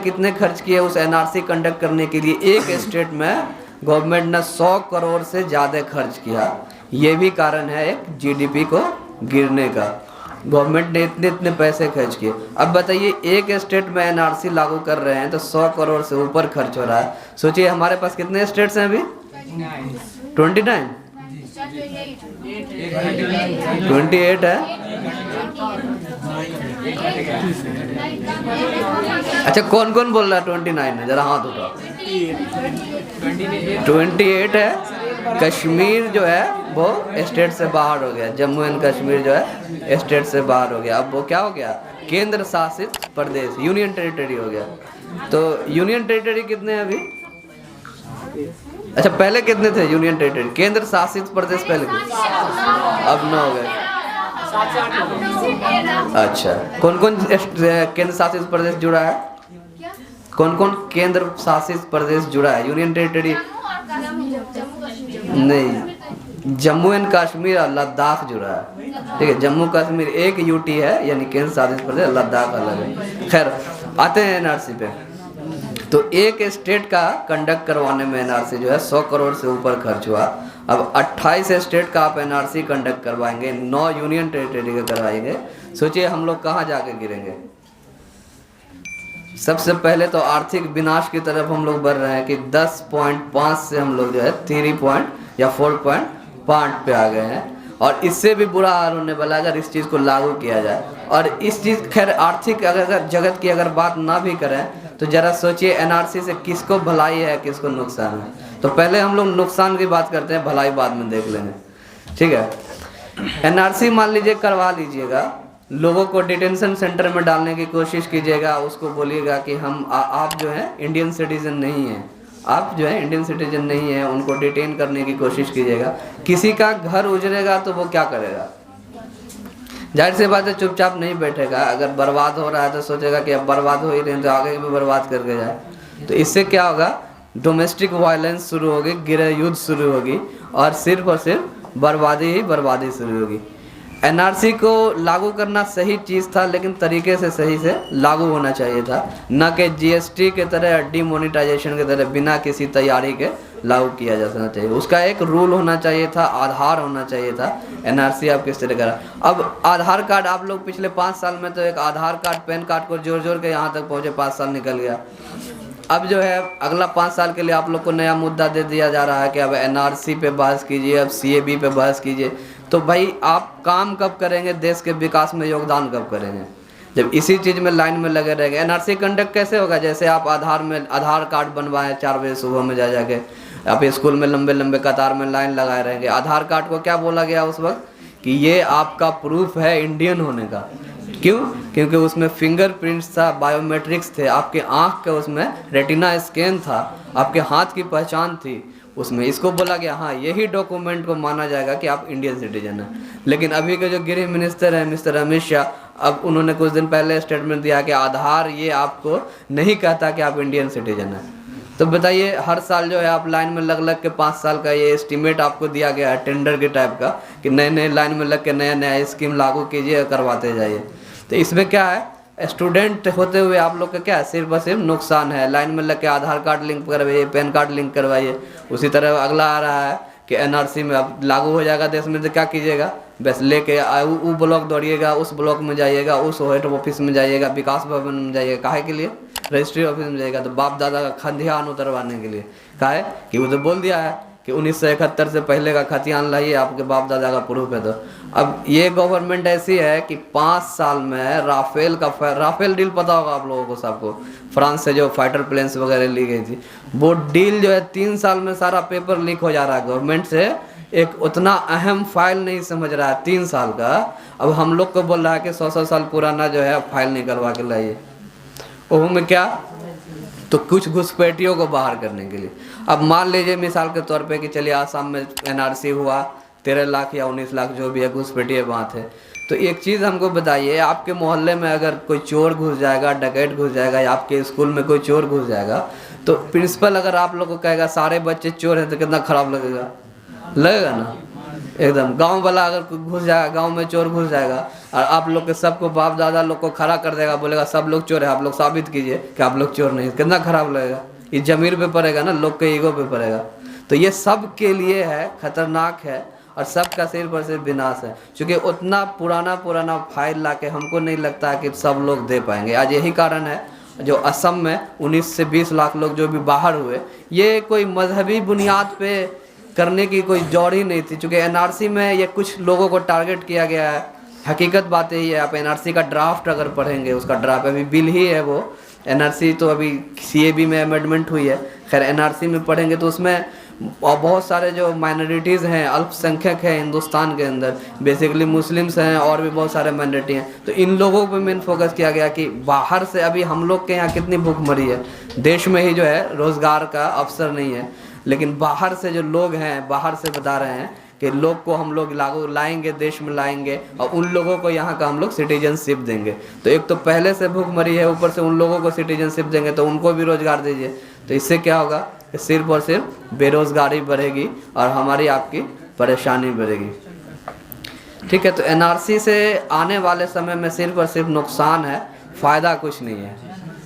कितने खर्च किए उस एनआरसी कंडक्ट करने के लिए? एक स्टेट में गवर्नमेंट ने 100 करोड़ से ज़्यादा खर्च किया। ये भी कारण है एक जीडीपी को गिरने का। गवर्नमेंट ने इतने इतने पैसे खर्च किए। अब बताइए, एक स्टेट में एनआरसी लागू कर रहे हैं तो 100 करोड़ से ऊपर खर्च हो रहा है। सोचिए हमारे पास कितने स्टेट्स हैं अभी? 29, 28 है। अच्छा, कौन कौन बोल रहा है 29 है? जरा हाथ उठाओ। 28 है। कश्मीर जो है वो स्टेट से बाहर हो गया। जम्मू एंड कश्मीर जो है स्टेट से बाहर हो गया। अब वो क्या हो गया? केंद्र शासित प्रदेश, यूनियन टेरिटरी हो गया। तो यूनियन टेरिटरी कितने हैं अभी? अच्छा, पहले कितने थे यूनियन टेरिटरी? केंद्र शासित प्रदेश पहले कितने? अब 9 हो गए। अच्छा, कौन कौन केंद्र शासित प्रदेश जुड़ा है? कौन कौन केंद्र शासित प्रदेश जुड़ा है? यूनियन टेरिटरी नहीं, जम्मू एंड कश्मीर और लद्दाख जुड़ा है। ठीक है, जम्मू कश्मीर एक यूटी है, यानी केंद्र शासित प्रदेश, लद्दाख अलग है। खैर, आते हैं एनआरसी पे। तो एक स्टेट का कंडक्ट करवाने में एनआरसी जो है 100 करोड़ से ऊपर खर्च हुआ। अब 28 स्टेट का आप एनआरसी कंडक्ट करवाएंगे, 9 यूनियन टेरिटरी का करवाएंगे। सोचिए हम लोग कहाँ जाके गिरेंगे। सबसे पहले तो आर्थिक विनाश की तरफ हम लोग बढ़ रहे हैं कि 10.5 से हम लोग जो है 3 पॉइंट या 4.5 पे आ गए हैं। और इससे भी बुरा हाल होने वाला अगर इस चीज़ को लागू किया जाए। और इस चीज़, खैर आर्थिक अगर जगत की अगर बात ना भी करें तो ज़रा सोचिए एनआरसी से किसको भलाई है, किसको नुकसान है। तो पहले हम लोग नुकसान की बात करते हैं, भलाई बाद में देख लेंगे। ठीक है, एनआरसी मान लीजिए करवा लीजिएगा, लोगों को डिटेंशन सेंटर में डालने की कोशिश कीजिएगा। उसको बोलिएगा कि हम आप जो है इंडियन सिटीजन नहीं हैं, आप जो है इंडियन सिटीजन नहीं है, उनको डिटेन करने की कोशिश कीजिएगा। किसी का घर उजड़ेगा तो वो क्या करेगा? जाहिर सी बात है, चुपचाप नहीं बैठेगा। अगर बर्बाद हो रहा है तो सोचेगा कि अब बर्बाद हो ही रहे तो आगे भी बर्बाद करके जाए। तो इससे क्या होगा? डोमेस्टिक वायलेंस शुरू होगी, गृह युद्ध शुरू होगी और सिर्फ बर्बादी ही बर्बादी शुरू होगी। एनआरसी को लागू करना सही चीज़ था, लेकिन तरीके से सही से लागू होना चाहिए था, न कि जीएसटी के तरह, डीमोनेटाइजेशन के तरह बिना किसी तैयारी के लागू किया जाना चाहिए। उसका एक रूल होना चाहिए था, आधार होना चाहिए था। एनआरसी आप किस तरह करा? अब आधार कार्ड आप लोग पिछले 5 साल में तो एक आधार कार्ड, पैन कार्ड को जोड़ जोड़ के यहाँ तक पहुँचे, 5 साल निकल गया। अब जो है अगला 5 साल के लिए आप लोग को नया मुद्दा दे दिया जा रहा है कि अब एनआरसी पे बहस कीजिए, अब सीएबी पे बहस कीजिए। तो भाई आप काम कब करेंगे? देश के विकास में योगदान कब करेंगे? जब इसी चीज़ में लाइन में लगे रहेंगे। एनआरसी कंडक्ट कैसे होगा? जैसे आप आधार कार्ड बनवाएं 4 बजे सुबह में जाके आप स्कूल में लंबे लंबे कतार में लाइन लगाए रहेंगे। आधार कार्ड को क्या बोला गया उस वक्त? कि ये आपका प्रूफ है इंडियन होने का। क्यों? क्योंकि उसमें फिंगरप्रिंट्स था, बायोमेट्रिक्स थे, आपके आँख का उसमें रेटिना स्कैन था, आपके हाथ की पहचान थी उसमें। इसको बोला गया हाँ, यही डॉक्यूमेंट को माना जाएगा कि आप इंडियन सिटीजन हैं। लेकिन अभी के जो गृह मिनिस्टर हैं मिस्टर अमित शाह, अब उन्होंने कुछ दिन पहले स्टेटमेंट दिया कि आधार ये आपको नहीं कहता कि आप इंडियन सिटीजन हैं। तो बताइए, हर साल जो है आप लाइन में लग लग के 5 साल का ये एस्टीमेट आपको दिया गया है टेंडर के टाइप का कि नए नए लाइन में लग के नया नया स्कीम लागू कीजिए, करवाते जाइए। तो इसमें क्या है? स्टूडेंट होते हुए आप लोग का क्या है? सिर्फ और सिर्फ नुकसान है। लाइन में लग के आधार कार्ड लिंक करवाइए, पैन कार्ड लिंक करवाइए। उसी तरह अगला आ रहा है कि एनआरसी में अब लागू हो जाएगा देश में, तो क्या कीजिएगा? बस लेके वो ब्लॉक दौड़िएगा, उस ब्लॉक में जाइएगा, उस हेड ऑफिस में जाइएगा, विकास भवन में जाइएगा। काहे के लिए? रजिस्ट्री ऑफिस में जाइएगा तो बाप दादा का खतियान उतरवाने के लिए। काहे कि वो तो बोल दिया है कि 1971 से पहले का खतियान लाइए, आपके बाप दादा का प्रूफ है। तो अब ये गवर्नमेंट ऐसी है कि 5 साल में राफेल डील पता होगा आप लोगों को, सबको, फ्रांस से जो फाइटर प्लेन्स वगैरह ली गई थी, वो डील जो है 3 साल में सारा पेपर लीक हो जा रहा है गवर्नमेंट से। एक उतना अहम फाइल नहीं समझ रहा है 3 साल का। अब हम लोग को बोल रहा है कि 100 साल पुराना जो है फाइल निकलवा के लाइए। ओह में क्या? तो कुछ घुसपैठियों को बाहर करने के लिए। अब मान लीजिए मिसाल के तौर पे कि चलिए आसाम में एनआरसी हुआ, 13 लाख या 19 लाख जो भी है घुसपैठिए वहाँ थे। तो एक चीज़ हमको बताइए, आपके मोहल्ले में अगर कोई चोर घुस जाएगा, डकैत घुस जाएगा, या आपके स्कूल में कोई चोर घुस जाएगा, तो प्रिंसिपल अगर आप लोग को कहेगा सारे बच्चे चोर हैं तो कितना खराब लगेगा? लगेगा ना? एकदम गांव वाला अगर कोई घुस जाएगा, गांव में चोर घुस जाएगा और आप लोग के सबको बाप दादा लोग को खड़ा कर देगा, बोलेगा सब लोग चोर है, आप लोग साबित कीजिए कि आप लोग चोर नहीं, कितना खराब लगेगा। ये जमीर पे पड़ेगा ना, लोग के ईगो पे पड़ेगा। तो ये सब के लिए है, खतरनाक है और सबका सिर पर सिर्फ विनाश है, क्योंकि उतना पुराना पुराना फाइल ला के हमको नहीं लगता है कि सब लोग दे पाएंगे। आज यही कारण है जो असम में 19 से 20 लाख लोग जो भी बाहर हुए, ये कोई मजहबी बुनियाद पे करने की कोई जड़ ही नहीं थी, क्योंकि एनआरसी में ये कुछ लोगों को टारगेट किया गया है। हकीकत बात यही है, आप एनआरसी का ड्राफ्ट अगर पढ़ेंगे, उसका ड्राफ्ट अभी बिल ही है वो, एनआरसी तो अभी सीएबी में अमेंडमेंट हुई है, खैर एनआरसी में पढ़ेंगे तो उसमें बहुत सारे जो माइनॉरिटीज़ हैं, अल्पसंख्यक हैं हिंदुस्तान के अंदर, बेसिकली मुस्लिम्स हैं और भी बहुत सारे माइनॉरिटी हैं, तो इन लोगों पे मेन फोकस किया गया कि बाहर से अभी हम लोग के यहाँ कितनी भूखमरी है, देश में ही जो है रोज़गार का अवसर नहीं है, लेकिन बाहर से जो लोग हैं, बाहर से बता रहे हैं कि लोग को हम लोग लागू लाएंगे, देश में लाएंगे और उन लोगों को यहाँ का हम लोग सिटीजनशिप देंगे। तो एक तो पहले से भूखमरी है, ऊपर से उन लोगों को सिटीजनशिप देंगे तो उनको भी रोज़गार दीजिए, तो इससे क्या होगा कि सिर्फ और सिर्फ बेरोज़गारी बढ़ेगी और हमारी आपकी परेशानी बढ़ेगी। ठीक है, तो एनआरसी से आने वाले समय में सिर्फ और सिर्फ नुकसान है, फ़ायदा कुछ नहीं है।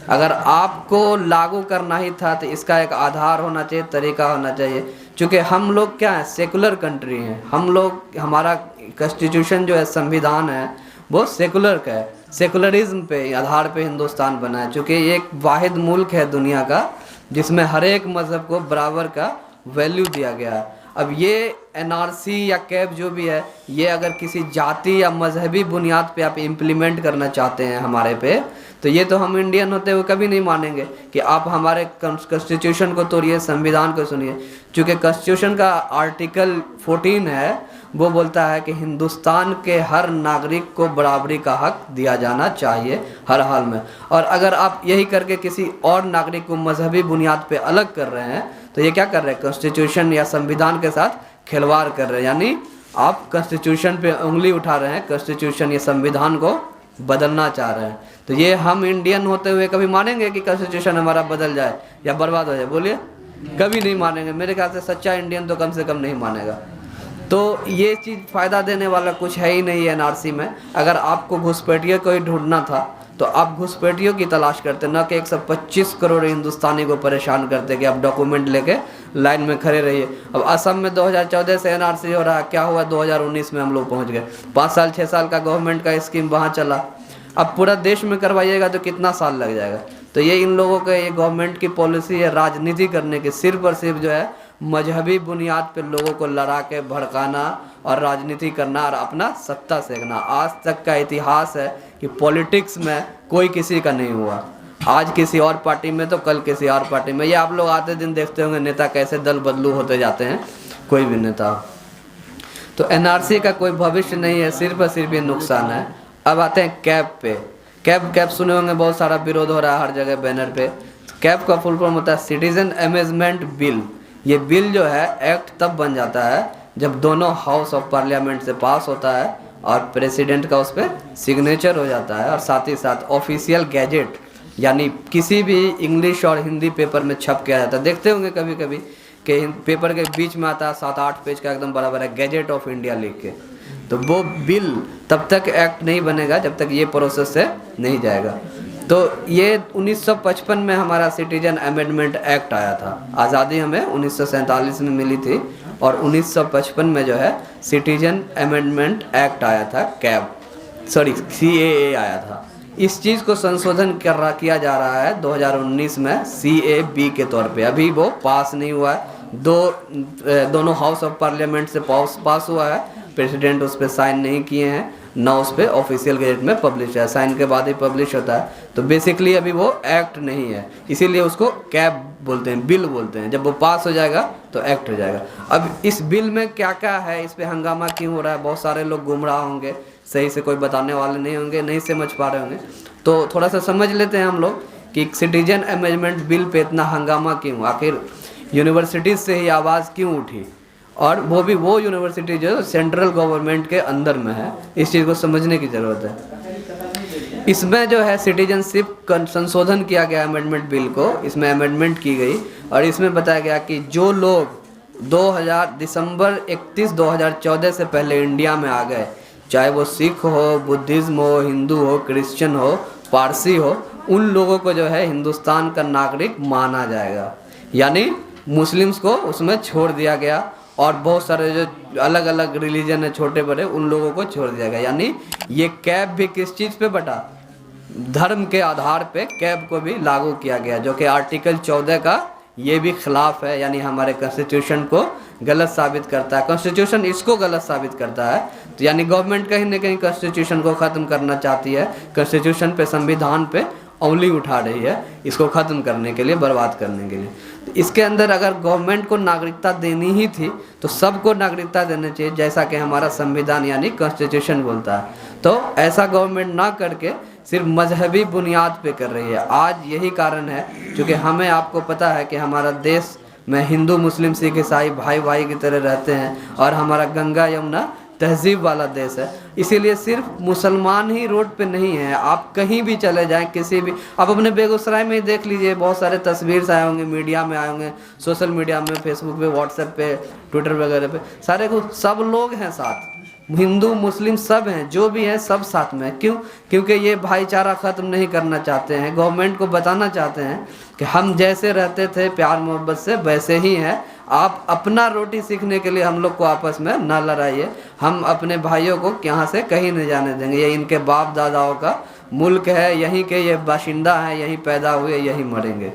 अगर आपको लागू करना ही था तो इसका एक आधार होना चाहिए, तरीका होना चाहिए, क्योंकि हम लोग क्या है, सेकुलर कंट्री हैं हम लोग, हमारा कॉन्स्टिट्यूशन जो है, संविधान है, वो सेकुलर का है, सेकुलरिज्म पे आधार पे हिंदुस्तान बना है, क्योंकि ये एक वाहिद मुल्क है दुनिया का जिसमें हर एक मज़हब को बराबर का वैल्यू दिया गया है। अब ये एनआरसी या कैब जो भी है, ये अगर किसी जाति या मजहबी बुनियाद पे आप इम्प्लीमेंट करना चाहते हैं हमारे पे, तो ये तो हम इंडियन होते हुए कभी नहीं मानेंगे कि आप हमारे कॉन्स्टिट्यूशन को तोड़िए, संविधान को सुनिए, क्योंकि कॉन्स्टिट्यूशन का आर्टिकल 14 है, वो बोलता है कि हिंदुस्तान के हर नागरिक को बराबरी का हक दिया जाना चाहिए हर हाल में। और अगर आप यही करके किसी और नागरिक को मजहबी बुनियाद पे अलग कर रहे हैं, तो ये क्या कर रहे हैं, कॉन्स्टिट्यूशन या संविधान के साथ खिलवाड़ कर रहे हैं, यानी आप कॉन्स्टिट्यूशन पे उंगली उठा रहे हैं, कॉन्स्टिट्यूशन या संविधान को बदलना चाह रहे हैं। तो ये हम इंडियन होते हुए कभी मानेंगे कि कॉन्स्टिट्यूशन हमारा बदल जाए या बर्बाद हो जाए? बोलिए, कभी नहीं मानेंगे। मेरे ख्याल से सच्चा इंडियन तो कम से कम नहीं मानेगा। तो ये चीज़ फ़ायदा देने वाला कुछ है ही नहीं है एनआरसी में। अगर आपको घुसपैठियों को ही ढूंढना था तो आप घुसपैठियों की तलाश करते, न कि 125 करोड़ हिंदुस्तानी को परेशान करते कि आप डॉक्यूमेंट लेके लाइन में खड़े रहिए। अब असम में 2014 से एनआरसी हो रहा है, क्या हुआ 2019 में हम लोग पहुंच गए। 5 साल 6 साल का गवर्नमेंट का स्कीम वहाँ चला, अब पूरा देश में करवाइएगा तो कितना साल लग जाएगा। तो ये इन लोगों का ये गवर्नमेंट की पॉलिसी है राजनीति करने की, सिर्फ और सिर्फ जो है मजहबी बुनियाद पे लोगों को लड़ा के भड़काना और राजनीति करना और अपना सत्ता सेकना। आज तक का इतिहास है कि पॉलिटिक्स में कोई किसी का नहीं हुआ, आज किसी और पार्टी में तो कल किसी और पार्टी में। ये आप लोग आते दिन देखते होंगे नेता कैसे दल बदलू होते जाते हैं, कोई भी नेता। तो एनआरसी का कोई भविष्य नहीं है, सिर्फ और सिर्फ ये नुकसान है। अब आते हैं कैब पे। कैब सुने होंगे, बहुत सारा विरोध हो रहा है हर जगह बैनर पे। कैब का फुल फॉर्म होता है सिटीजन अमेंडमेंट बिल। ये बिल जो है एक्ट तब बन जाता है जब दोनों हाउस ऑफ पार्लियामेंट से पास होता है और प्रेसिडेंट का उस पर सिग्नेचर हो जाता है, और साथ ही साथ ऑफिशियल गैजेट यानी किसी भी इंग्लिश और हिंदी पेपर में छप किया जाता है। देखते होंगे कभी कभी कि पेपर के बीच में आता है 7-8 पेज का एकदम बड़ा बड़ा गैजेट ऑफ इंडिया लिख के। तो वो बिल तब तक एक्ट नहीं बनेगा जब तक ये प्रोसेस से नहीं जाएगा। तो ये 1955 में हमारा सिटीजन अमेंडमेंट एक्ट आया था। आज़ादी हमें 1947 में मिली थी और 1955 में जो है सिटीजन अमेंडमेंट एक्ट आया था, CAA आया था। इस चीज़ को संशोधन किया जा रहा है 2019 में CAB के तौर पे। अभी वो पास नहीं हुआ है, दोनों हाउस ऑफ पार्लियामेंट से पास हुआ है, प्रेसिडेंट उस पर साइन नहीं किए हैं, ना उस पर ऑफिशियल गैजेट में पब्लिश है, साइन के बाद ही पब्लिश होता है। तो बेसिकली अभी वो एक्ट नहीं है, इसीलिए उसको कैब बोलते हैं, बिल बोलते हैं। जब वो पास हो जाएगा तो एक्ट हो जाएगा। अब इस बिल में क्या क्या है, इस पर हंगामा क्यों हो रहा है, बहुत सारे लोग गुमराह होंगे, सही से कोई बताने वाले नहीं होंगे, नहीं समझ पा रहे होंगे। तो थोड़ा सा समझ लेते हैं हम लोग कि सिटीजन अमेंडमेंट बिल पे इतना हंगामा क्यों, आखिर यूनिवर्सिटीज़ से ही आवाज़ क्यों उठी, और वो भी वो यूनिवर्सिटी जो सेंट्रल गवर्नमेंट के अंदर में है। इस चीज़ को समझने की ज़रूरत है। इसमें जो है सिटीजनशिप संशोधन किया गया अमेंडमेंट बिल को, इसमें अमेंडमेंट की गई और इसमें बताया गया कि जो लोग दिसंबर 31 2014 से पहले इंडिया में आ गए, चाहे वो सिख हो, बुद्धिज़्म हो, हिंदू हो, क्रिश्चियन हो, पारसी हो, उन लोगों को जो है हिंदुस्तान का नागरिक माना जाएगा। यानी मुस्लिम्स को उसमें छोड़ दिया गया और बहुत सारे जो अलग अलग रिलीजन है छोटे बड़े, उन लोगों को छोड़ दिया गया। यानी ये कैब भी किस चीज़ पे बटा, धर्म के आधार पे कैब को भी लागू किया गया, जो कि आर्टिकल 14 का ये भी खिलाफ है। यानी हमारे कॉन्स्टिट्यूशन को गलत साबित करता है, कॉन्स्टिट्यूशन इसको गलत साबित करता है। तो यानी गवर्नमेंट कहीं ना कहीं कॉन्स्टिट्यूशन को ख़त्म करना चाहती है, कॉन्स्टिट्यूशन पे, संविधान पे उंगली उठा रही है, इसको ख़त्म करने के लिए, बर्बाद करने के लिए। तो इसके अंदर अगर गवर्नमेंट को नागरिकता देनी ही थी तो सबको नागरिकता देनी चाहिए, जैसा कि हमारा संविधान यानी कॉन्स्टिट्यूशन बोलता है। तो ऐसा गवर्नमेंट ना करके सिर्फ मजहबी बुनियाद पे कर रही है। आज यही कारण है, क्योंकि हमें, आपको पता है कि हमारा देश में हिंदू, मुस्लिम, सिख, ईसाई भाई भाई की तरह रहते हैं और हमारा गंगा यमुना तहजीब वाला देश है। इसीलिए सिर्फ मुसलमान ही रोड पे नहीं है, आप कहीं भी चले जाएं, किसी भी, आप अपने बेगूसराय में ही देख लीजिए, बहुत सारे तस्वीर आए होंगे, मीडिया में आए होंगे, सोशल मीडिया में, फेसबुक पे, व्हाट्सएप पे, ट्विटर वगैरह पे, सारे को सब लोग हैं साथ, हिंदू मुस्लिम सब हैं, जो भी हैं सब साथ में। क्यों? क्योंकि ये भाईचारा ख़त्म नहीं करना चाहते हैं, गवर्नमेंट को बताना चाहते हैं कि हम जैसे रहते थे प्यार मोहब्बत से वैसे ही हैं, आप अपना रोटी सीखने के लिए हम लोग को आपस में ना लड़ाइए, हम अपने भाइयों को यहाँ से कहीं नहीं जाने देंगे, ये इनके बाप दादाओं का मुल्क है, यहीं के ये बाशिंदा हैं, यहीं पैदा हुए, यहीं मरेंगे।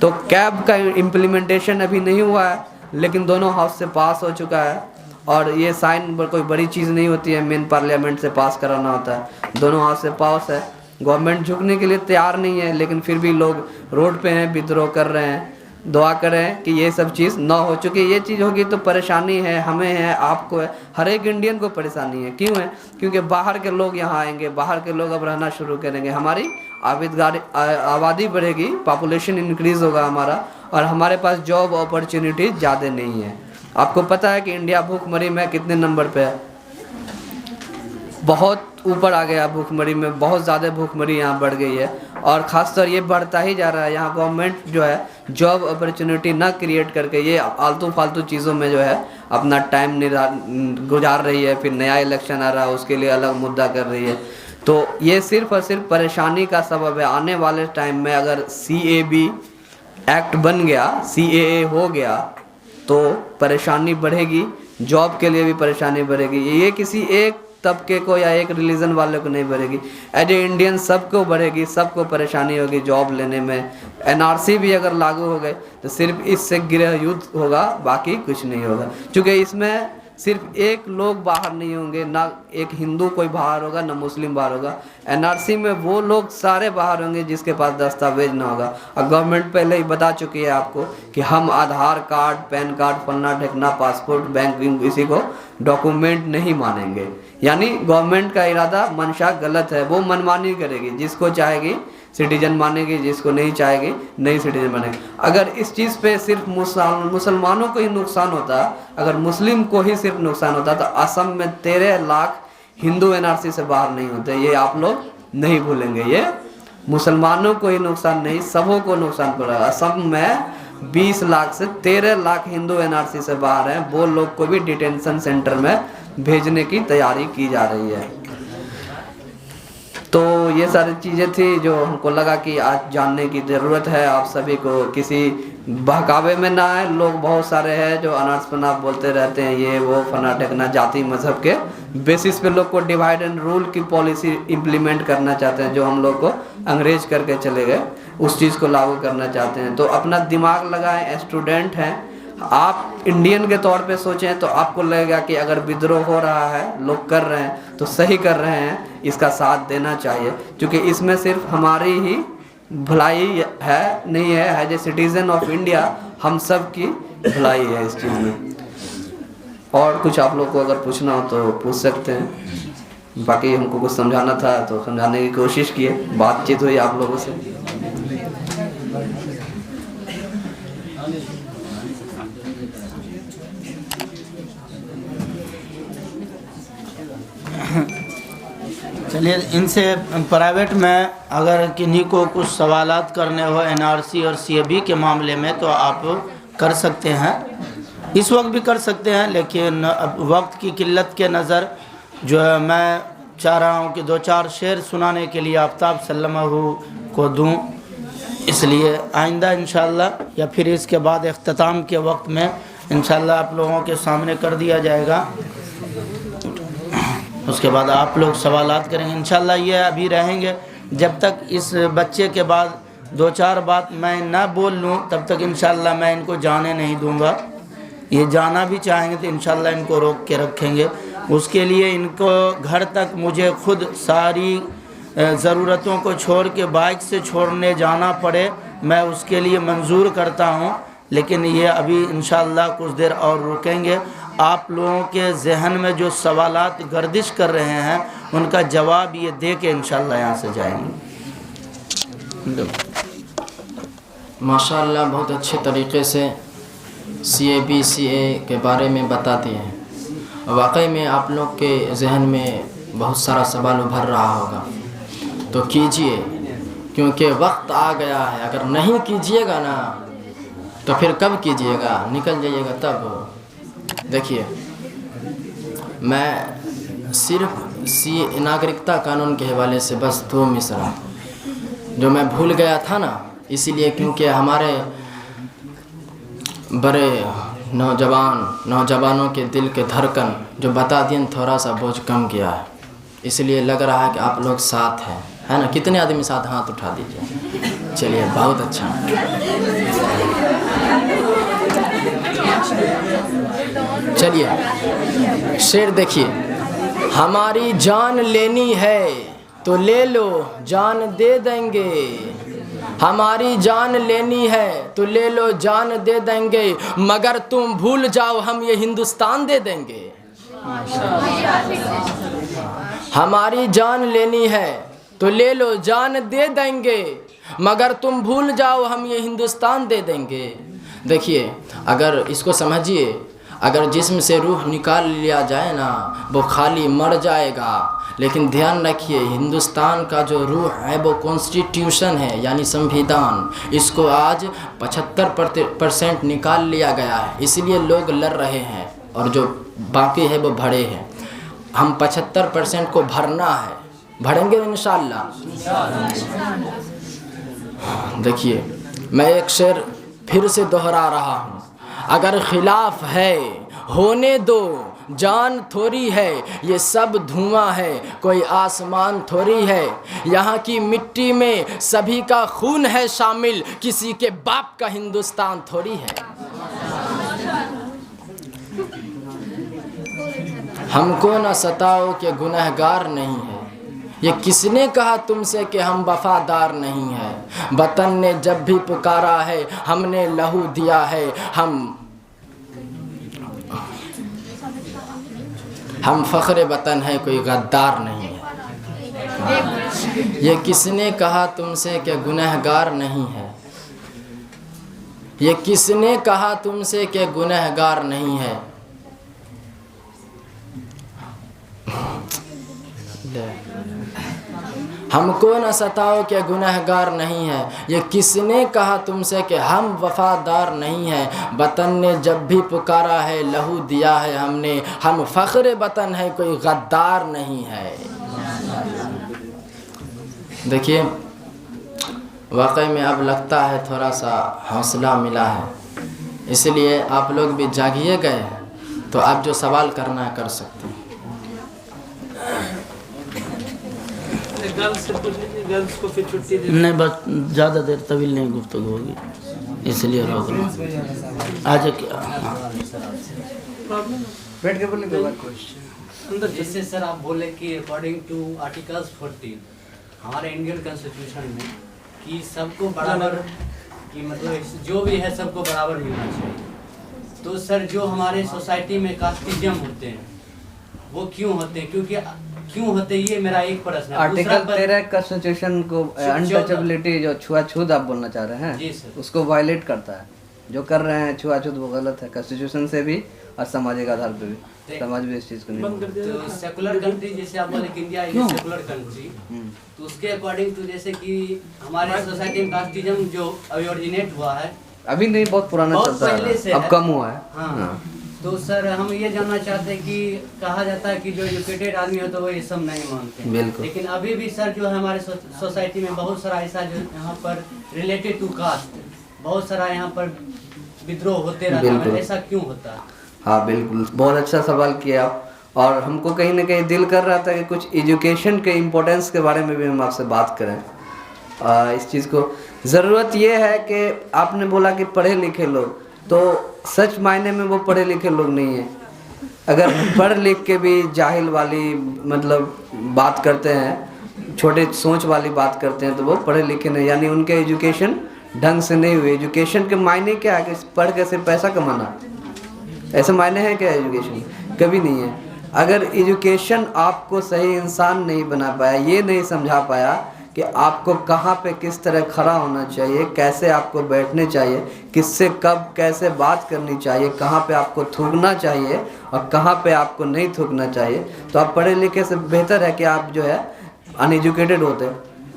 तो कैब का इम्प्लीमेंटेशन अभी नहीं हुआ है, लेकिन दोनों हाउस से पास हो चुका है और ये साइन कोई बड़ी चीज़ नहीं होती है, मेन पार्लियामेंट से पास कराना होता है। दोनों हाउस से पास है, गवर्नमेंट झुकने के लिए तैयार नहीं है, लेकिन फिर भी लोग रोड पे हैं, विद्रोह कर रहे हैं। दुआ करें कि ये सब चीज़ ना हो, चूँकि ये चीज़ होगी तो परेशानी है, हमें है, आपको है, हर एक इंडियन को परेशानी है। क्यों है? क्योंकि बाहर के लोग यहाँ आएंगे, बाहर के लोग अब रहना शुरू करेंगे, हमारी आबादी बढ़ेगी, पॉपुलेशन इंक्रीज़ होगा हमारा, और हमारे पास जॉब अपॉर्चुनिटी ज़्यादा नहीं है। आपको पता है कि इंडिया भूखमरी में कितने नंबर पे है? बहुत ऊपर आ गया भूखमरी में, बहुत ज़्यादा भूखमरी यहाँ बढ़ गई है और ख़ासतौर ये बढ़ता ही जा रहा है। यहाँ गवर्नमेंट जो है जॉब अपॉर्चुनिटी ना क्रिएट करके ये आलतू फालतू चीज़ों में जो है अपना टाइम गुजार रही है, फिर नया इलेक्शन आ रहा है उसके लिए अलग मुद्दा कर रही है। तो ये सिर्फ और सिर्फ परेशानी का सबब है। आने वाले टाइम में अगर CAB एक्ट बन गया, CAA हो गया, तो परेशानी बढ़ेगी, जॉब के लिए भी परेशानी बढ़ेगी। ये किसी एक तबके को या एक रिलीजन वाले को नहीं बढ़ेगी, एज ए इंडियन सबको बढ़ेगी, सबको परेशानी होगी जॉब लेने में। NRC भी अगर लागू हो गए तो सिर्फ इससे गृह युद्ध होगा, बाकी कुछ नहीं होगा, क्योंकि इसमें सिर्फ एक लोग बाहर नहीं होंगे, ना एक हिंदू कोई बाहर होगा, ना मुस्लिम बाहर होगा। NRC में वो लोग सारे बाहर होंगे जिसके पास दस्तावेज ना होगा। और गवर्नमेंट पहले ही बता चुकी है आपको कि हम आधार कार्ड, पैन कार्ड, फलना ढेकना, पासपोर्ट, बैंकिंग, इसी को डॉक्यूमेंट नहीं मानेंगे। यानी गवर्नमेंट का इरादा, मंशा गलत है, वो मनमानी करेगी, जिसको चाहेगी सिटीजन मानेगी, जिसको नहीं चाहेगी नहीं सिटीजन मानेगी। अगर इस चीज़ पे सिर्फ मुसलमानों को ही नुकसान होता, अगर मुस्लिम को ही सिर्फ नुकसान होता, तो असम में 13 लाख हिंदू NRC से बाहर नहीं होते। ये आप लोग नहीं भूलेंगे, ये मुसलमानों को ही नुकसान नहीं, सबों को नुकसान पड़ा। असम में 20 लाख से 13 लाख हिंदू NRC से बाहर हैं, वो लोग को भी डिटेंशन सेंटर में भेजने की तैयारी की जा रही है। तो ये सारी चीज़ें थी जो हमको लगा कि आज जानने की ज़रूरत है। आप सभी को किसी बहकावे में ना आए। लोग बहुत सारे हैं जो अनाप शनाप बोलते रहते हैं, ये वो फना टेकना, जाति मजहब के बेसिस पे लोग को डिवाइड एंड रूल की पॉलिसी इम्प्लीमेंट करना चाहते हैं, जो हम लोग को अंग्रेज करके चले गए, उस चीज़ को लागू करना चाहते हैं। तो अपना दिमाग लगाएं, स्टूडेंट हैं आप, इंडियन के तौर पे सोचें तो आपको लगेगा कि अगर विद्रोह हो रहा है, लोग कर रहे हैं तो सही कर रहे हैं, इसका साथ देना चाहिए, क्योंकि इसमें सिर्फ हमारी ही भलाई है नहीं है, as a citizen of India हम सब की भलाई है इस चीज़ में। और कुछ आप लोग को अगर पूछना हो तो पूछ सकते हैं, बाकी हमको कुछ समझाना था तो समझाने की कोशिश किए, बातचीत हुई आप लोगों से। चलिए, इनसे प्राइवेट में अगर किन्हीं को कुछ सवालात करने हो NRC और CAB के मामले में तो आप कर सकते हैं। इस वक्त भी कर सकते हैं, लेकिन अब वक्त की किल्लत के नज़र जो है मैं चाह रहा हूँ कि 2-4 शेर सुनाने के लिए आफ्ताब सल्लल्लाहु को दूँ, इसलिए आइंदा इंशाअल्लाह या फिर इसके बाद इख्तिताम के वक्त में इंशाअल्लाह आप लोगों के सामने कर दिया जाएगा। उसके बाद आप लोग सवालात करेंगे इंशाअल्लाह। ये अभी रहेंगे जब तक इस बच्चे के बाद 2-4 बात मैं ना बोल लूँ तब तक इंशाअल्लाह मैं इनको जाने नहीं दूँगा। ये जाना भी चाहेंगे तो इंशाअल्लाह इनको रोक के रखेंगे। उसके लिए इनको घर तक मुझे खुद सारी ज़रूरतों को छोड़ के बाइक से छोड़ने जाना पड़े, मैं उसके लिए मंजूर करता हूँ। लेकिन ये अभी इंशाअल्लाह कुछ देर और रुकेंगे। आप लोगों के जहन में जो सवालात गर्दिश कर रहे हैं उनका जवाब ये दे के इंशाअल्लाह यहाँ से जाएंगे। माशाअल्लाह बहुत अच्छे तरीक़े से CAB-CA के बारे में बताते हैं। वाकई में आप लोग के जहन में बहुत सारा सवाल उभर रहा होगा, तो कीजिए, क्योंकि वक्त आ गया है। अगर नहीं कीजिएगा ना तो फिर कब कीजिएगा, निकल जाइएगा तब। देखिए, मैं सिर्फ नागरिकता कानून के हवाले से बस 2 मिसरा जो मैं भूल गया था ना, इसीलिए क्योंकि हमारे बड़े नौजवानों के दिल के धड़कन जो बता दिए थोड़ा सा बोझ कम किया है, इसलिए लग रहा है कि आप लोग साथ हैं, है ना। कितने आदमी साथ, हाथ उठा दीजिए। चलिए, बहुत अच्छा। चलिए शेर देखिए, हमारी जान लेनी है तो ले लो, जान दे देंगे। हमारी जान लेनी है तो ले लो, जान दे देंगे, मगर तुम भूल जाओ हम ये हिंदुस्तान दे देंगे। हमारी जान लेनी है तो ले लो, जान दे देंगे, मगर तुम भूल जाओ हम ये हिंदुस्तान दे देंगे। देखिए, अगर इसको समझिए, अगर जिस्म से रूह निकाल लिया जाए ना, वो खाली मर जाएगा। लेकिन ध्यान रखिए, हिंदुस्तान का जो रूह है वो कॉन्स्टिट्यूशन है, यानी संविधान। इसको आज 75% निकाल लिया गया है, इसलिए लोग लड़ रहे हैं, और जो बाकी है वो भरे हैं। हम 75% को भरना है, भरेंगे इंशाअल्लाह। देखिए, मैं एक शेर फिर से दोहरा रहा हूँ, अगर खिलाफ है होने दो, जान थोड़ी है, ये सब धुआं है, कोई आसमान थोड़ी है। यहाँ की मिट्टी में सभी का खून है शामिल, किसी के बाप का हिंदुस्तान थोड़ी है। हमको न सताओ कि गुनहगार नहीं है, ये किसने कहा तुमसे कि हम वफादार नहीं हैं। वतन ने जब भी पुकारा है हमने लहू दिया है, हम फ़ख्र वतन है, कोई गद्दार नहीं है। ये किसने कहा तुमसे कि गुनहगार नहीं है, ये किसने कहा तुमसे कि गुनहगार नहीं है। हमको न सताओ कि गुनहगार नहीं है, ये किसने कहा तुमसे कि हम वफादार नहीं हैं। वतन ने जब भी पुकारा है लहू दिया है हमने, हम फ़ख्र वतन है, कोई गद्दार नहीं है। देखिए, वाकई में अब लगता है थोड़ा सा हौसला मिला है, इसलिए आप लोग भी जागिए गए, तो आप जो सवाल करना है कर सकते हैं। गर्ल्स को फिर छुट्टी दे नहीं, बस ज़्यादा देर तवील नहीं गुफ्तगू होगी, इसलिए रोक रहा हूँ। आज बैठ के बोलने के बाद क्वेश्चन। जैसे सर आप बोले कि अकॉर्डिंग टू आर्टिकल्स 14 हमारे इंडियन कॉन्स्टिट्यूशन में कि सबको बराबर, कि मतलब जो भी है सबको बराबर मिलना चाहिए। तो सर जो हमारे सोसाइटी में कास्टिज्म होते हैं वो क्यों होते हैं, क्यों होते, ये मेरा एक प्रश्न है। आर्टिकल 13 कॉन्स्टिट्यूशन को अनटचेबिलिटी जो छुआछूत आप बोलना चाह रहे हैं, उसको वायलेट करता है। जो कर रहे हैं छुआछूत वो गलत है, कॉन्स्टिट्यूशन से भी और सामाजिक आधार पे भी। समाज भी इस चीज को नहीं। तो सेकुलर कंट्री जैसे आप बोले कि India is a secular country, तो उसके अकॉर्डिंग तो जैसे कि हमारे सोसाइटी में कास्टिज्म जो अभी ओरिजिनेट हुआ है अभी नहीं, बहुत पुराना बहुत चलता पहले से है, अब है। कम हुआ है। हाँ। तो सर हम ये जानना चाहते हैं कि कहा जाता है कि जो एजुकेटेड आदमी हो तो वो ये सब नहीं मानते, बिल्कुल। लेकिन अभी भी सर जो है हमारे सोसाइटी में बहुत सारा ऐसा जो यहाँ पर रिलेटेड टू कास्ट बहुत सारा यहाँ पर विद्रोह होते रहता बिल्कुल। है, ऐसा क्यों होता है? हाँ बिल्कुल, बहुत अच्छा सवाल किया आप। और हमको कहीं ना कहीं दिल कर रहा था कि कुछ एजुकेशन के इम्पोर्टेंस के बारे में भी हम आपसे बात करें। इस चीज़ को ज़रूरत ये है कि आपने बोला कि पढ़े लिखे लोग, तो सच मायने में वो पढ़े लिखे लोग नहीं हैं। अगर पढ़ लिख के भी जाहिल वाली मतलब बात करते हैं, छोटे सोच वाली बात करते हैं, तो वो पढ़े लिखे नहीं, यानी उनके एजुकेशन ढंग से नहीं हुई। एजुकेशन के मायने क्या है कि पढ़ के सिर्फ पैसा कमाना, ऐसे मायने हैं क्या एजुकेशन? कभी नहीं है। अगर एजुकेशन आपको सही इंसान नहीं बना पाया, ये नहीं समझा पाया कि आपको कहाँ पे किस तरह खड़ा होना चाहिए, कैसे आपको बैठने चाहिए, किससे कब कैसे बात करनी चाहिए, कहाँ पे आपको थूकना चाहिए और कहाँ पे आपको नहीं थूकना चाहिए, तो आप पढ़े लिखे से बेहतर है कि आप जो है अनएजुकेटेड होते,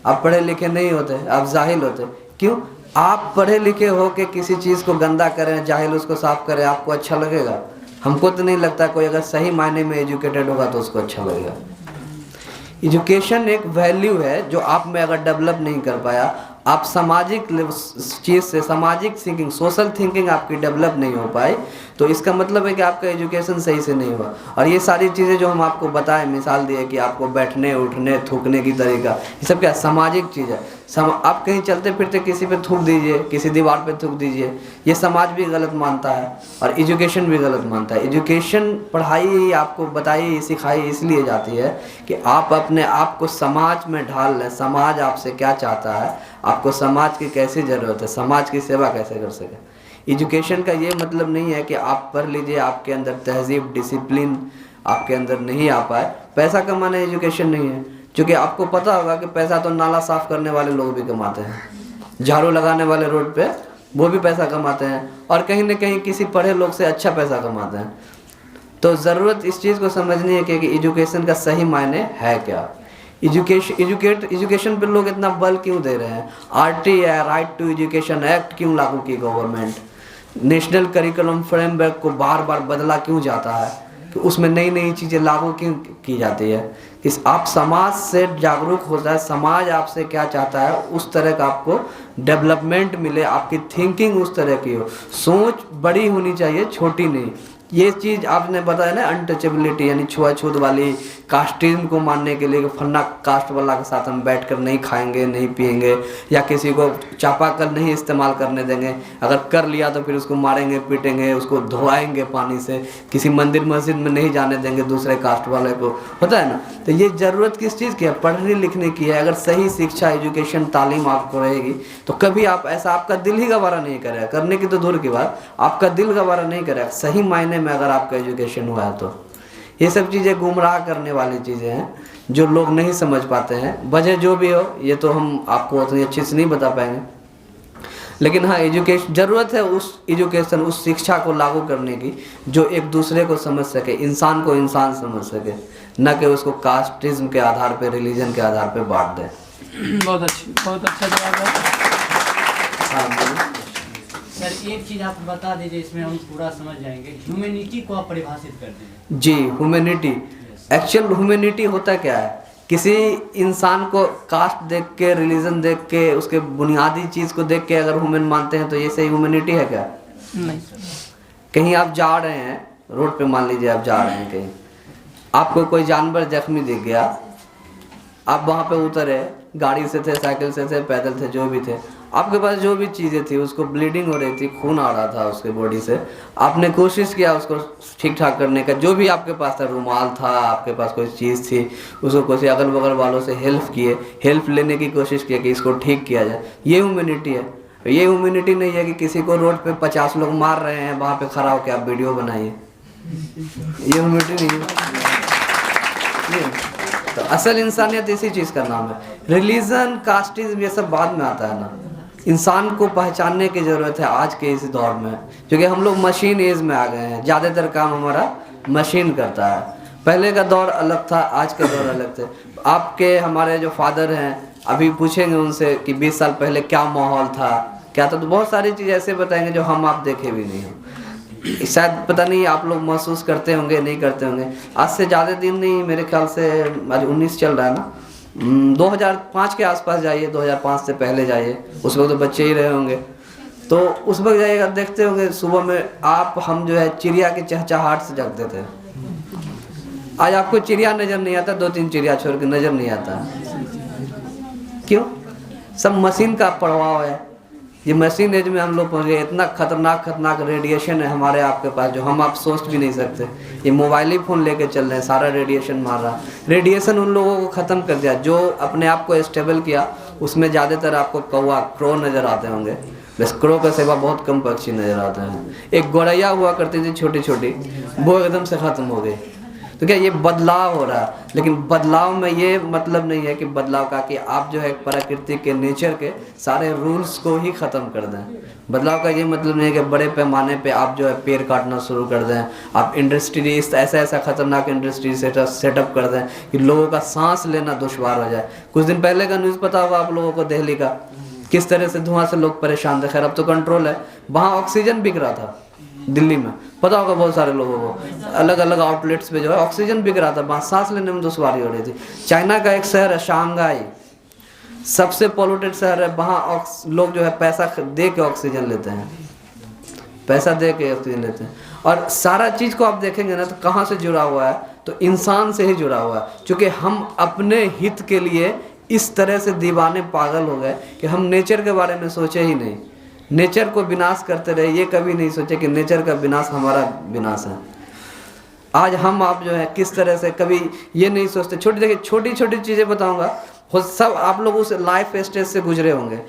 आप पढ़े लिखे नहीं होते, आप जाहिल होते। क्यों? आप पढ़े लिखे हो के किसी चीज़ को गंदा करें, जाहिल उसको साफ करें, आपको अच्छा लगेगा? हमको तो नहीं लगता कोई अगर सही मायने में एजुकेटेड होगा तो उसको अच्छा लगेगा। एजुकेशन एक वैल्यू है जो आप में अगर डेवलप नहीं कर पाया, आप सामाजिक चीज़ से, सामाजिक थिंकिंग, सोशल थिंकिंग आपकी डेवलप नहीं हो पाई, तो इसका मतलब है कि आपका एजुकेशन सही से नहीं हुआ। और ये सारी चीज़ें जो हम आपको बताएं, मिसाल दिए कि आपको बैठने उठने थूकने की तरीका, ये सब क्या सामाजिक चीज़ है। आप कहीं चलते फिरते किसी पे थूक दीजिए, किसी दीवार पे थूक दीजिए, ये समाज भी गलत मानता है और एजुकेशन भी गलत मानता है। एजुकेशन पढ़ाई आपको बताई सिखाई इसलिए जाती है कि आप अपने आप को समाज में ढाल लें, समाज आपसे क्या चाहता है, आपको समाज की कैसी ज़रूरत है, समाज की सेवा कैसे कर सके। एजुकेशन का ये मतलब नहीं है कि आप पढ़ लीजिए, आपके अंदर तहजीब डिसिप्लिन आपके अंदर नहीं आ पाए, पैसा कमाना एजुकेशन नहीं है। क्योंकि आपको पता होगा कि पैसा तो नाला साफ़ करने वाले लोग भी कमाते हैं, झाड़ू लगाने वाले रोड पे वो भी पैसा कमाते हैं, और कहीं ना कहीं किसी पढ़े लोग से अच्छा पैसा कमाते हैं। तो ज़रूरत इस चीज़ को समझनी है कि एजुकेशन का सही मायने है क्या। एजुकेशन पे लोग इतना बल क्यों दे रहे हैं? RT है, राइट टू एजुकेशन एक्ट क्यों लागू की गवर्नमेंट? नेशनल करिकुलम फ्रेमवर्क को बार बार बदला क्यों जाता है कि उसमें नई नई चीज़ें लागू क्यों की जाती है? इस आप समाज से जागरूक होता है, समाज आपसे क्या चाहता है उस तरह का आपको डेवलपमेंट मिले, आपकी थिंकिंग उस तरह की हो, सोच बड़ी होनी चाहिए, छोटी नहीं। ये चीज़ आपने बताया ना, अनटचेबिलिटी यानी छुआछूत वाली, कास्टिज्म को मानने के लिए कि फन्ना कास्ट वाला के साथ हम बैठकर नहीं खाएंगे नहीं पिएंगे, या किसी को चापाकल नहीं इस्तेमाल करने देंगे, अगर कर लिया तो फिर उसको मारेंगे पीटेंगे, उसको धोआएंगे पानी से, किसी मंदिर मस्जिद में नहीं जाने देंगे दूसरे कास्ट वाले को, होता है ना। तो ये ज़रूरत किस चीज़ की है? पढ़ने लिखने की है। अगर सही शिक्षा एजुकेशन तालीम आपको रहेगी तो कभी आप ऐसा, आपका दिल ही गवारा नहीं करेगा, करने की तो दूर की बात, आपका दिल गवारा नहीं करेगा सही मायने में अगर आपका एजुकेशन हुआ है तो। ये सब चीज़ें गुमराह करने वाली चीज़ें हैं जो लोग नहीं समझ पाते हैं। वजह जो भी हो ये तो हम आपको उतनी अच्छी से नहीं बता पाएंगे, लेकिन हाँ एजुकेशन ज़रूरत है, उस एजुकेशन उस शिक्षा को लागू करने की जो एक दूसरे को समझ सके, इंसान को इंसान समझ सके, न कि उसको कास्टिज्म के आधार पे, रिलीजन के आधार पे बांट दे। बहुत अच्छा जवाब है। हाँ सर एक चीज़ आप बता दीजिए, इसमें हम पूरा समझ जाएंगे। ह्यूमैनिटी को आप परिभाषित कर दीजिए। जी, ह्यूमैनिटी, एक्चुअल ह्यूमैनिटी होता क्या है? किसी इंसान को कास्ट देख के, रिलीजन देख के, उसके बुनियादी चीज़ को देख के अगर ह्यूमन मानते हैं तो ये सही ह्यूमैनिटी है क्या? नहीं। कहीं आप जा रहे हैं रोड पे, मान लीजिए आप जा रहे हैं कहीं, आपको कोई जानवर जख्मी दिख गया, आप वहाँ पे उतरे, गाड़ी से थे, साइकिल से थे, पैदल थे, जो भी थे, आपके पास जो भी चीज़ें थी, उसको ब्लीडिंग हो रही थी, खून आ रहा था उसके बॉडी से, आपने कोशिश किया उसको ठीक ठाक करने का, जो भी आपके पास था, रुमाल था, आपके पास कोई चीज़ थी, उसको कोशिश अगल बगल वालों से हेल्प किए, हेल्प लेने की कोशिश किया कि इसको ठीक किया जाए, ये ह्यूमैनिटी है। ये ह्यूमैनिटी नहीं है कि किसी को रोड पे 50 लोग मार रहे हैं, वहाँ पे खड़ा होकर आप वीडियो बनाइए, ये ह्यूमैनिटी नहीं है। तो असल इंसानियत इसी चीज़ का नाम है। रिलीजन, कास्टिज्म ये सब बाद में आता है ना। इंसान को पहचानने की ज़रूरत है आज के इस दौर में, क्योंकि हम लोग मशीन एज में आ गए हैं, ज़्यादातर काम हमारा मशीन करता है। पहले का दौर अलग था, आज का दौर अलग थे। आपके हमारे जो फादर हैं, अभी पूछेंगे उनसे कि 20 साल पहले क्या माहौल था, क्या था, तो बहुत सारी चीज़ ऐसे बताएंगे जो हम आप देखे भी नहीं हो। शायद पता नहीं आप लोग महसूस करते होंगे नहीं करते होंगे। आज से ज़्यादा दिन नहीं, मेरे ख्याल से आज 19 चल रहा है ना, 2005 के आसपास जाइए, 2005 से पहले जाइए, उस वक्त तो बच्चे ही रहे होंगे। तो उस वक्त जाइएगा, देखते होंगे सुबह में आप हम जो है चिड़िया की चहचहाहट से जगते थे। आज आपको चिड़िया नज़र नहीं आता, 2-3 चिड़िया छोड़ के नज़र नहीं आता। क्यों? सब मशीन का प्रभाव है। ये मशीन एज में हम लोग पहुँच गए। इतना खतरनाक रेडिएशन है हमारे आपके पास जो हम आप सोच भी नहीं सकते। ये मोबाइल ही फ़ोन लेके चल रहे हैं, सारा रेडिएशन मार रहा। रेडिएशन उन लोगों को ख़त्म कर दिया जो अपने आप को स्टेबल किया। उसमें ज़्यादातर आपको कौवा, क्रो नज़र आते होंगे, बस क्रो का सिवा बहुत कम पक्षी नज़र आते हैं। एक गौरैया हुआ करती थी छोटी छोटी, वो एकदम से ख़त्म हो गई। तो क्या ये बदलाव हो रहा है? लेकिन बदलाव में ये मतलब नहीं है कि बदलाव का कि आप जो है प्रकृति के नेचर के सारे रूल्स को ही ख़त्म कर दें। बदलाव का ये मतलब नहीं है कि बड़े पैमाने पे आप जो है पेड़ काटना शुरू कर दें, आप इंडस्ट्री ऐसा खतरनाक इंडस्ट्री सेटअप कर दें कि लोगों का सांस लेना दुश्वार हो जाए। कुछ दिन पहले का न्यूज़ पता होगा आप लोगों को, दिल्ली का, किस तरह से धुआं से लोग परेशान थे। खैर अब तो कंट्रोल है। वहाँ ऑक्सीजन बिक रहा था दिल्ली में, पता होगा बहुत सारे लोगों को। अलग अलग आउटलेट्स पे जो है ऑक्सीजन बिक रहा था, वहाँ सांस लेने में दुश्वारी हो रही थी। चाइना का एक शहर है शंघाई, सबसे पोल्यूटेड शहर है। वहाँ लोग जो है पैसा दे के ऑक्सीजन लेते हैं, पैसा दे के ऑक्सीजन लेते हैं। और सारा चीज़ को आप देखेंगे ना तो कहाँ से जुड़ा हुआ है, तो इंसान से ही जुड़ा हुआ है। क्योंकि हम अपने हित के लिए इस तरह से दीवाने पागल हो गए कि हम नेचर के बारे में सोचे ही नहीं। नेचर को विनाश करते रहे, ये कभी नहीं सोचे कि नेचर का विनाश हमारा विनाश है। आज हम आप जो है किस तरह से कभी ये नहीं सोचते। देखिए छोटी छोटी चीज़ें बताऊंगा, सब आप लोग उस लाइफ स्टेज से गुजरे होंगे।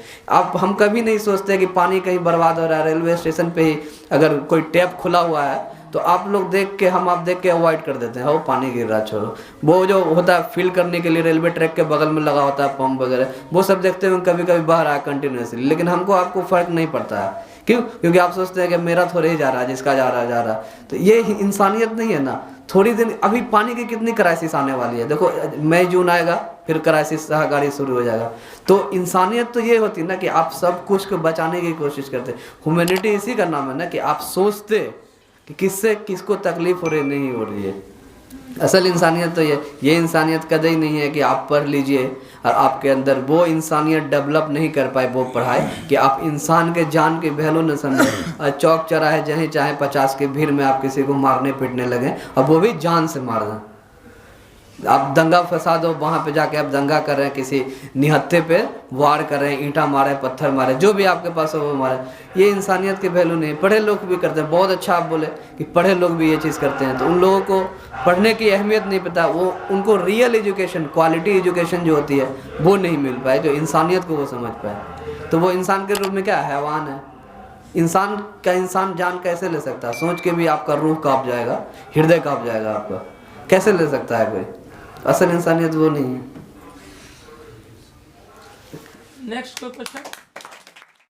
हम कभी नहीं सोचते कि पानी कहीं बर्बाद हो रहा है। रेलवे स्टेशन पे ही अगर कोई टैप खुला हुआ है तो आप लोग देख के आप देख के अवॉइड कर देते हैं, वो पानी गिर रहा छोड़ो। वो जो होता है फिल करने के लिए रेलवे ट्रैक के बगल में लगा होता है पंप वगैरह, वो सब देखते हुए कभी कभी बह रहा है कंटिन्यूसली, लेकिन हमको आपको फर्क नहीं पड़ता है। क्यों? क्योंकि आप सोचते हैं कि मेरा थोड़े ही जा रहा है, जिसका जा रहा है। तो ये इंसानियत नहीं है ना। थोड़ी दिन अभी पानी की कितनी क्राइसिस आने वाली है। देखो मई जून आएगा फिर क्राइसिस गाड़ी शुरू हो जाएगा। तो इंसानियत तो ये होती है ना कि आप सब कुछ को बचाने की कोशिश करते। ह्यूमैनिटी इसी का नाम है ना कि आप सोचते कि किससे किसको तकलीफ हो रही नहीं हो रही है। असल इंसानियत तो ये इंसानियत कदे ही नहीं है कि आप पढ़ लीजिए और आपके अंदर वो इंसानियत डेवलप नहीं कर पाए वो पढ़ाई कि आप इंसान के जान की वैल्यू न समझें और चौक चौराहे जहीं चाहे 50 की भीड़ में आप किसी को मारने पीटने लगे और वो भी जान से मार दें। आप दंगा फसाद हो, वहाँ पे जाके आप दंगा कर रहे हैं, किसी निहत्थे पे वार कर रहे हैं, ईंटा मारे, पत्थर मारे, जो भी आपके पास हो वो मारे। ये इंसानियत की वैल्यू नहीं। पढ़े लोग भी करते हैं। बहुत अच्छा आप बोले कि पढ़े लोग भी ये चीज़ करते हैं। तो उन लोगों को पढ़ने की अहमियत नहीं पता, वो उनको रियल एजुकेशन, क्वालिटी एजुकेशन जो होती है वो नहीं मिल पाए, जो इंसानियत को वो समझ पाए। तो वो इंसान के रूप में क्या हैवान है। इंसान जान कैसे ले सकता है? सोच के भी आपका रूह काँप जाएगा, हृदय काँप जाएगा आपका। कैसे ले सकता है कोई? असल इंसानियत वो नहीं है। Next question.